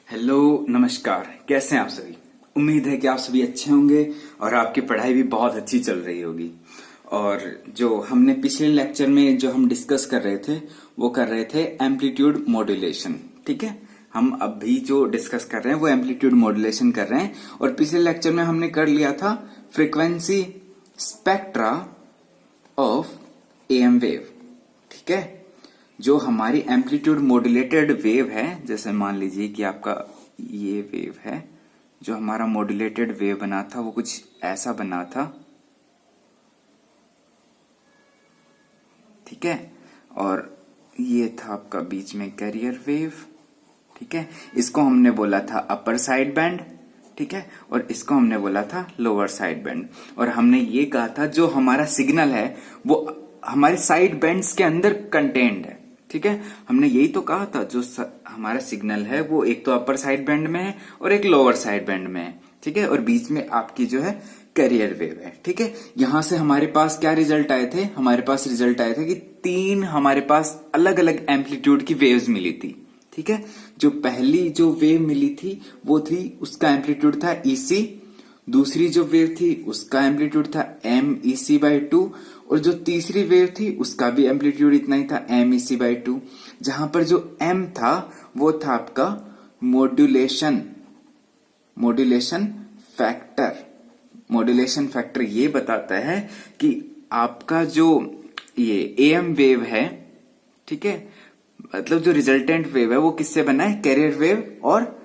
Hello नमस्कार, कैसे हैं आप सभी। उम्मीद है कि आप सभी अच्छे होंगे और आपकी पढ़ाई भी बहुत अच्छी चल रही होगी। और जो हमने पिछले लेक्चर में जो हम डिस्कस कर रहे थे वो कर रहे थे एम्पलीट्यूड मॉड्यूलेशन। ठीक है, हम अभी जो डिस्कस कर रहे हैं वो एम्पलीट्यूड मॉड्यूलेशन कर रहे हैं। और पिछले लेक्चर में हमने कर लिया था frequency spectra of AM wave. ठीक है, जो हमारी एम्पलीट्यूड मॉड्यूलेटेड वेव है, जैसे मान लीजिए कि आपका ये वेव है, जो हमारा मॉड्यूलेटेड वेव बना था वो कुछ ऐसा बना था। ठीक है, और ये था आपका बीच में कैरियर वेव। ठीक है, इसको हमने बोला था अपर साइड बैंड। ठीक है, और इसको हमने बोला था लोअर साइड बैंड। और हमने ये कहा था जो हमारा सिग्नल है वो हमारे साइड बैंड्स के अंदर कंटेन्ड है। ठीक है, हमने यही तो कहा था जो हमारा सिग्नल है वो एक तो अपर साइड बैंड में है और एक लोअर साइड बैंड में है। ठीक है, और बीच में आपकी जो है कैरियर वेव है। ठीक है, यहां से हमारे पास क्या रिजल्ट आए थे, हमारे पास रिजल्ट आए थे कि 3 हमारे पास अलग अलग एम्पलीट्यूड की वेव्स मिली थी। ठीक है, जो पहली जो वेव मिली थी वो थी, उसका एम्पलीट्यूड था EC। दूसरी जो वेव थी उसका एम्पलीट्यूड था MEC/2। और जो तीसरी वेव थी उसका भी एम्पलीट्यूड इतना ही था, MEC/2। जहां पर जो M था वो था आपका मॉड्यूलेशन फैक्टर। मॉड्यूलेशन फैक्टर ये बताता है कि आपका जो ये AM वेव है, ठीक है, मतलब जो रिजल्टेंट वेव है वो किससे बना है, कैरियर वेव और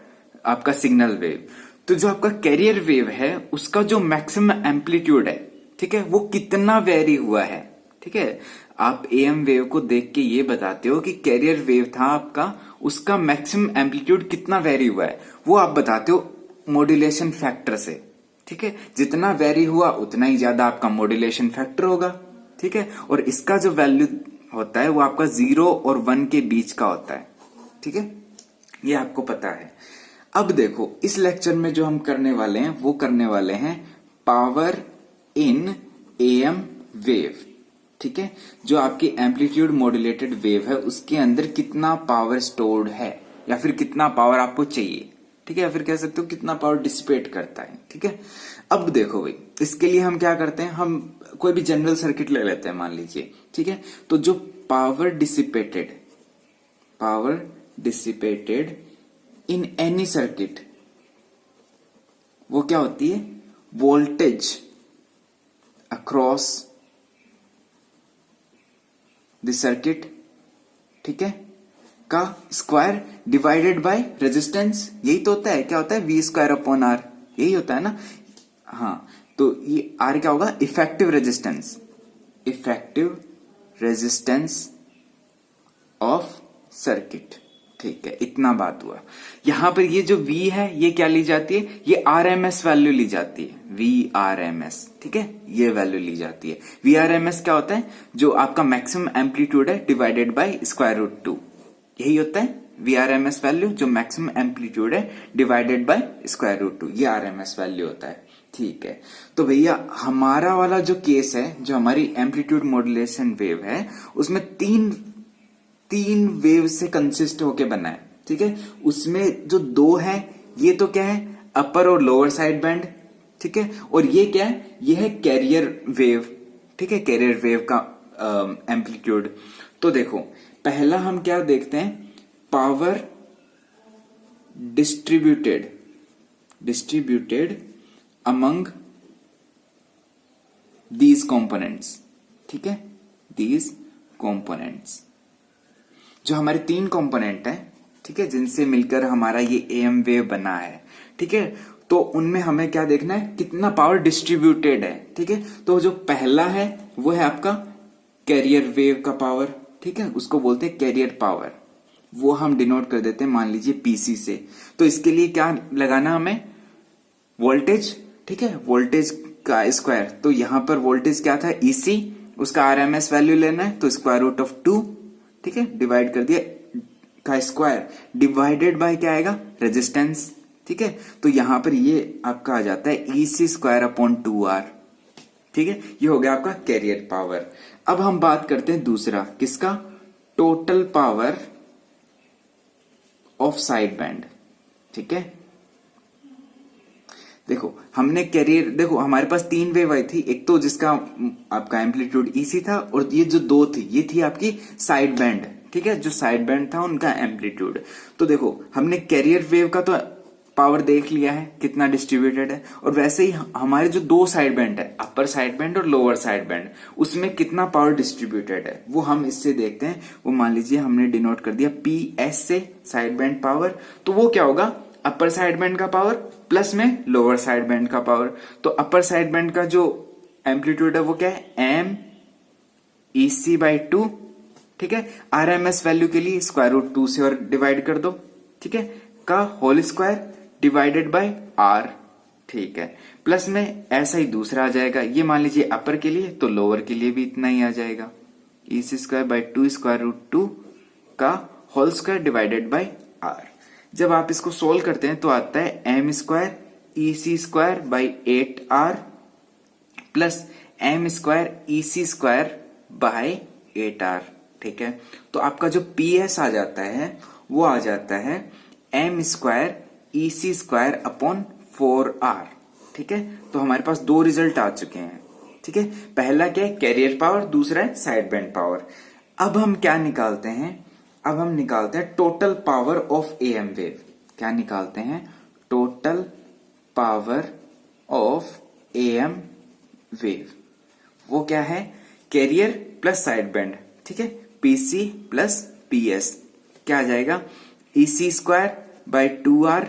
आपका सिग्नल वेव। तो जो आपका कैरियर वेव है उसका जो मैक्सिमम एम्पलीट्यूड है, ठीक है, वो कितना वेरी हुआ है। ठीक है, आप AM वेव को देख के ये बताते हो कि कैरियर वेव था आपका, उसका मैक्सिमम एम्पलीट्यूड कितना वेरी हुआ है, वो आप बताते हो मॉड्यूलेशन फैक्टर से। ठीक है, जितना वेरी हुआ उतना ही ज्यादा आपका मॉड्यूलेशन फैक्टर होगा। ठीक है, और इसका जो वैल्यू होता है वो आपका 0 और 1 के बीच का होता है। ठीक है, ये आपको पता है। अब देखो इस लेक्चर में जो हम करने वाले हैं वो करने वाले हैं पावर इन AM वेव। ठीक है, जो आपकी एम्पलीट्यूड मॉड्यूलेटेड वेव है उसके अंदर कितना पावर स्टोर्ड है या फिर कितना पावर आपको चाहिए। ठीक है, या फिर कह सकते हो कितना पावर डिसिपेट करता है। ठीक है, अब देखो भाई, इसके लिए हम क्या करते हैं, हम कोई भी जनरल सर्किट ले लेते हैं मान लीजिए। ठीक है, तो जो power dissipated in any circuit वो क्या होती है, वोल्टेज अक्रॉस द सर्किट, ठीक है, का स्क्वायर डिवाइडेड बाय रेजिस्टेंस। यही तो होता है, क्या होता है, V²/R, यही होता है ना। हाँ, तो ये R क्या होगा, इफेक्टिव रेजिस्टेंस ऑफ सर्किट। ठीक है, इतना बात हुआ। यहां पर ये जो V है ये क्या ली जाती है, ये RMS वैल्यू ली जाती है, VRMS। ठीक है, ये वैल्यू ली जाती है। VRMS क्या होता है, जो आपका मैक्सिमम एम्पलीट्यूड है डिवाइडेड बाय √2, यही होता है VRMS वैल्यू, जो मैक्सिमम एम्पलीट्यूड है डिवाइडेड बाय √2, ये RMS वैल्यू होता है। ठीक है, तो भैया हमारा वाला जो केस है, जो हमारी एम्पलीट्यूड मॉड्यूलेशन वेव है, उसमें तीन वेव से कंसिस्ट होके बना है। ठीक है, उसमें जो 2 है ये तो क्या है, अपर और लोअर साइड बैंड। ठीक है, और ये क्या है, ये है कैरियर वेव। ठीक है, कैरियर वेव का एम्पलीट्यूड। तो देखो पहला हम क्या देखते हैं, power distributed among these components. ठीक है, दीज कंपोनेंट्स, जो हमारे 3 कंपोनेंट हैं, ठीक है, जिनसे मिलकर हमारा ये AM वेव बना है। ठीक है, तो उनमें हमें क्या देखना है, कितना पावर डिस्ट्रीब्यूटेड है। ठीक है, तो जो पहला है वो है आपका कैरियर वेव का पावर। ठीक है, उसको बोलते हैं कैरियर पावर, वो हम डिनोट कर देते हैं मान लीजिए PC से। तो इसके लिए क्या लगाना हमें, वोल्टेज। ठीक है, वोल्टेज का स्क्वायर, तो यहां पर वोल्टेज क्या था, EC, उसका RMS वैल्यू लेना है, तो √2, ठीक है, डिवाइड कर दिया का स्क्वायर, डिवाइडेड बाय क्या आएगा, रेजिस्टेंस। ठीक है, तो यहां पर ये आपका आ जाता है EC² /2R। ठीक है, ये हो गया आपका कैरियर पावर। अब हम बात करते हैं दूसरा, किसका? Total power of side band. ठीक है, देखो हमने कैरियर, देखो हमारे पास 3 वेव आई थी, एक तो जिसका आपका एम्पलीट्यूड ईसी था, और ये जो 2 थी ये थी आपकी साइड बैंड। ठीक है, जो साइड बैंड था उनका एम्पलीट्यूड। तो देखो हमने कैरियर वेव का तो पावर देख लिया है कितना डिस्ट्रीब्यूटेड है, और वैसे ही हमारे जो 2 साइड बैंड है, अपर साइड बैंड और लोअर साइड बैंड, उसमें कितना पावर डिस्ट्रीब्यूटेड है वो हम इससे देखते हैं। वो मान लीजिए हमने डिनोट कर दिया पी एस से, साइड बैंड पावर। तो वो क्या होगा? अपर साइड बैंड का पावर प्लस में लोअर साइड बैंड का पावर। तो अपर साइड बैंड का जो एम्पलीट्यूड है वो क्या है? M E C by 2। ठीक है, आरएमएस वैल्यू के लिए स्क्वायर रूट 2 से और डिवाइड कर दो। ठीक है, का whole square divided by R. ठीक है, प्लस में ऐसा ही दूसरा आ जाएगा, ये मान लीजिए अपर के लिए, तो लोअर के लिए भी इतना ही आ जाएगा, E C square by 2 square root 2 का whole square divided by R. जब आप इसको सोल्व करते हैं तो आता है M square E C square by 8r plus M square E C square by 8r। ठीक है, तो आपका जो पी एस आ जाता है वो आ जाता है M square E C square upon 4r। ठीक है, तो हमारे पास 2 रिजल्ट आ चुके हैं। ठीक है, पहला क्या है? कैरियर पावर, दूसरा है साइड बैंड पावर। अब हम क्या निकालते हैं? अब हम निकालते हैं total power of AM wave. क्या निकालते हैं? Total power of AM wave. वो क्या है? Carrier plus side band. ठीक है, पीसी प्लस पीएस क्या आ जाएगा? EC square by 2r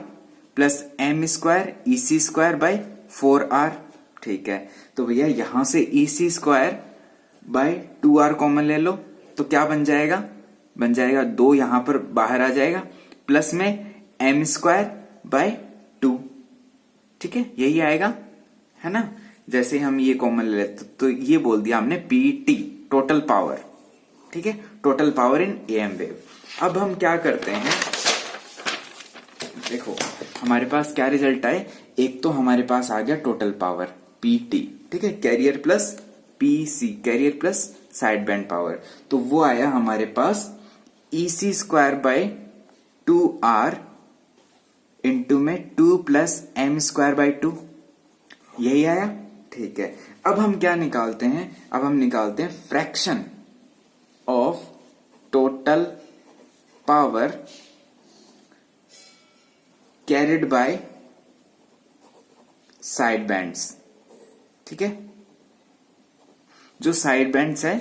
plus M square EC square by 4r। ठीक है, तो भैया यहां से EC square by 2r common ले लो, तो क्या बन जाएगा? बन जाएगा 2 यहां पर बाहर आ जाएगा, प्लस में एम स्क्वायर बाय 2। ठीक है, यही आएगा, है ना? जैसे हम ये कॉमन ले लेते तो ये बोल दिया हमने पीटी, टोटल पावर। ठीक है, total power in AM wave. अब हम क्या करते हैं, देखो हमारे पास क्या रिजल्ट आए। एक तो हमारे पास आ गया टोटल पावर पीटी। ठीक है, carrier plus PC, carrier plus side band power, तो वो आया हमारे पास EC square by 2r into में 2 प्लस एम स्क्वायर बाय 2, यही आया। ठीक है, अब हम क्या निकालते हैं? अब हम निकालते हैं fraction of total power carried by side bands. ठीक है, जो साइड बैंड्स है,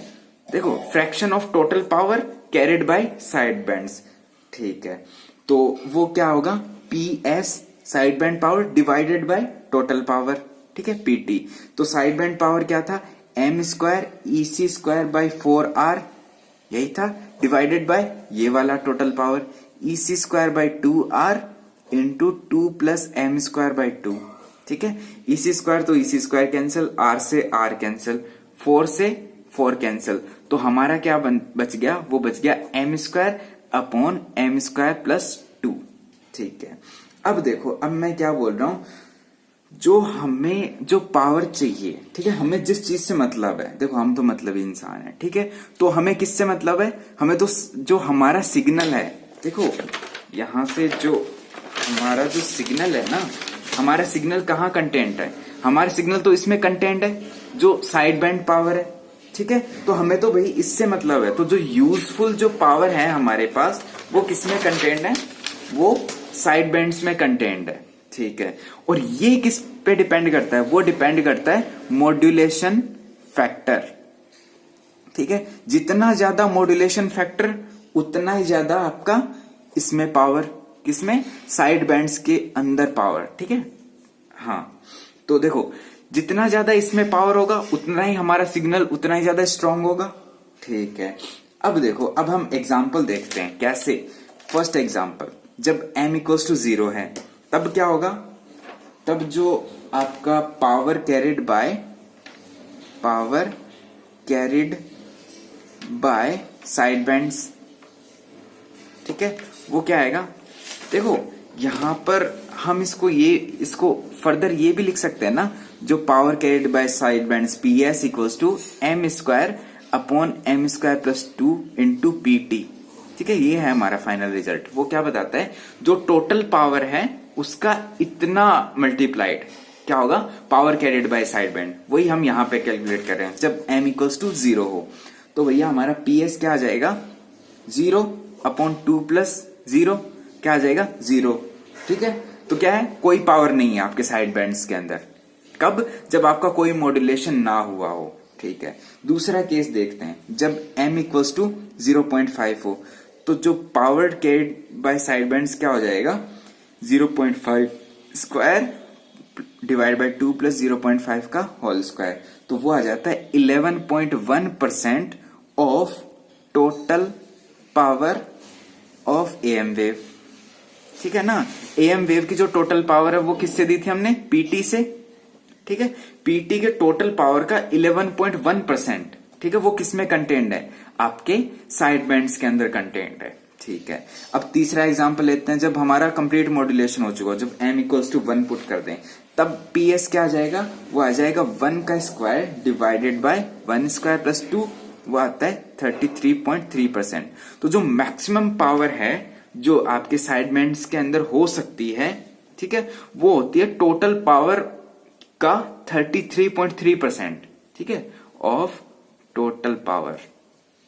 देखो fraction of total power carried by side bands. ठीक है, तो वो क्या होगा? P S side band power divided by total power. ठीक है, पीटी, तो साइड बैंड पावर क्या था? M square E C square by 4r, यही था, डिवाइडेड बाय ये वाला total power E C square by 2r into 2 plus M square by 2। ठीक है, ई सी स्क्वायर तो E C square cancel, R से आर कैंसिल, 4 से 4 cancel, तो हमारा क्या बच गया? वो बच गया M square upon M square plus 2। ठीक है, अब देखो, अब मैं क्या बोल रहा हूं, जो हमें जो पावर चाहिए, ठीक है, हमें जिस चीज से मतलब है, देखो हम तो मतलबी इंसान है। ठीक है, तो हमें किससे मतलब है? हमें तो जो हमारा सिग्नल है, देखो यहां से जो हमारा जो सिग्नल है ना, हमारा सिग्नल कहाँ कंटेंट है? हमारा सिग्नल तो इसमें कंटेंट है, जो साइड बैंड पावर है। ठीक है, तो हमें तो भाई इससे मतलब है, तो जो यूजफुल जो पावर है हमारे पास वो किसमें कंटेंट है? वो साइड बैंड्स में कंटेंट है। ठीक है, और ये किस पे डिपेंड करता है? वो डिपेंड करता है मॉड्यूलेशन फैक्टर। ठीक है, जितना ज्यादा मॉड्यूलेशन फैक्टर उतना ही ज्यादा आपका इसमें पावर, किसमें? साइड बैंड्स के अंदर पावर। ठीक है, हाँ, तो देखो जितना ज्यादा इसमें पावर होगा उतना ही हमारा सिग्नल उतना ही ज्यादा स्ट्रांग होगा। ठीक है, अब देखो, अब हम एग्जाम्पल देखते हैं कैसे। फर्स्ट एग्जाम्पल, जब m इक्वल्स टू 0 है तब क्या होगा? तब जो आपका power carried by side bands, ठीक है, वो क्या आएगा? देखो यहां पर हम इसको फर्दर ये भी लिख सकते हैं ना, जो power carried by side bands P S equals to M square upon M square plus 2 into P T. ठीक है, ये है हमारा फाइनल रिजल्ट। वो क्या बताता है, जो टोटल पावर है उसका इतना मल्टीप्लाइड क्या होगा, power carried by side band. वही हम यहाँ पे कैलकुलेट कर रहे हैं जब m इक्वल्स टू 0 हो। तो भैया हमारा पी एस क्या आ जाएगा, 0 अपॉन 2 प्लस 0 क्या आ जाएगा, 0। ठीक है, तो क्या है, कोई पावर नहीं है आपके साइड बैंड्स के अंदर। कब, जब आपका कोई मॉड्यूलेशन ना हुआ हो। ठीक है, दूसरा केस देखते हैं, जब m इक्वल्स टू 0.5 हो, तो जो power carried by side bands क्या हो जाएगा, 0.5 स्क्वायर डिवाइड बाय 2 प्लस 0.5 का होल स्क्वायर। तो वो आ जाता है 11.1% of total power of AM wave. ठीक है ना, एएम वेव की जो टोटल पावर है वो किससे दी थी हमने, पीटी से। ठीक है, पीटी के टोटल पावर का 11.1%, ठीक है, वो किसमें कंटेंट है, आपके साइड बैंड्स के अंदर कंटेंट है। ठीक है, अब तीसरा एग्जांपल लेते हैं, जब हमारा कंप्लीट मॉड्यूलेशन हो चुका, जब m इक्वल्स टू 1 पुट कर दें, तब PS क्या आ जाएगा, वो आ जाएगा 1 का square divided bye 1 square plus 2, वो आता है 33.3%। तो जो मैक्सिमम पावर है जो आपके साइड बैंड्स के अंदर हो सकती है, ठीक है, वो होती है टोटल पावर का 33.3%। ठीक है, ऑफ टोटल पावर।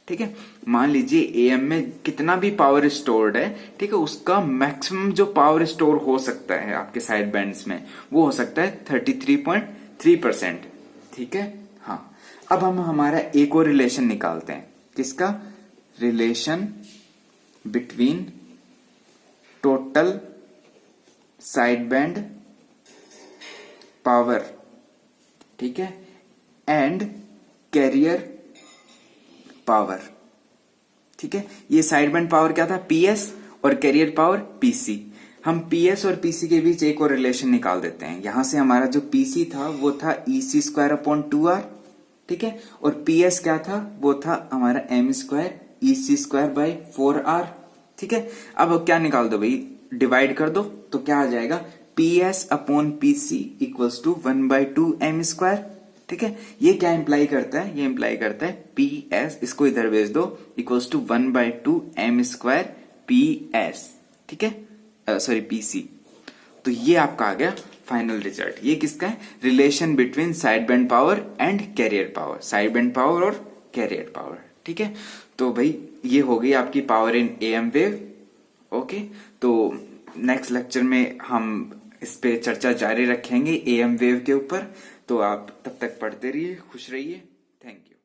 ठीक है, मान लीजिए एएम में कितना भी पावर स्टोर्ड है, ठीक है, उसका मैक्सिमम जो पावर स्टोर हो सकता है आपके साइड बैंड्स में, वो हो सकता है 33.3%। ठीक है, हाँ, अब हम हमारा एक और रिलेशन निकालते हैं, किसका, relation between total side band power, ठीक है, एंड कैरियर पावर। ठीक है, ये साइड बैंड पावर क्या था, पीएस, और कैरियर पावर पीसी। हम पीएस और पीसी के बीच एक और रिलेशन निकाल देते हैं। यहां से हमारा जो पीसी था वो था ईसी स्क्वायर अपॉन 2r। ठीक है, और पीएस क्या था, वो था हमारा M square EC square by 4r। ठीक है, अब क्या निकाल दो भाई, डिवाइड कर दो, तो क्या आ जाएगा, PS upon PC equals to 1/2 M square. ठीक है, ये क्या इंप्लाई करता है, ये इंप्लाई करता है पी एस, इसको इधर भेज दो, equals to 1/2 M square P S. ठीक है, सॉरी पीसी। तो ये आपका आ गया फाइनल रिजल्ट। ये किसका है, relation between side band power and carrier power, side band power और कैरियर पावर। ठीक है, तो भाई ये हो गई आपकी power in AM wave. Okay, तो नेक्स्ट लेक्चर में हम इस पे चर्चा जारी रखेंगे एएम वेव के ऊपर। तो आप तब तक पढ़ते रहिए, खुश रहिए। Thank you.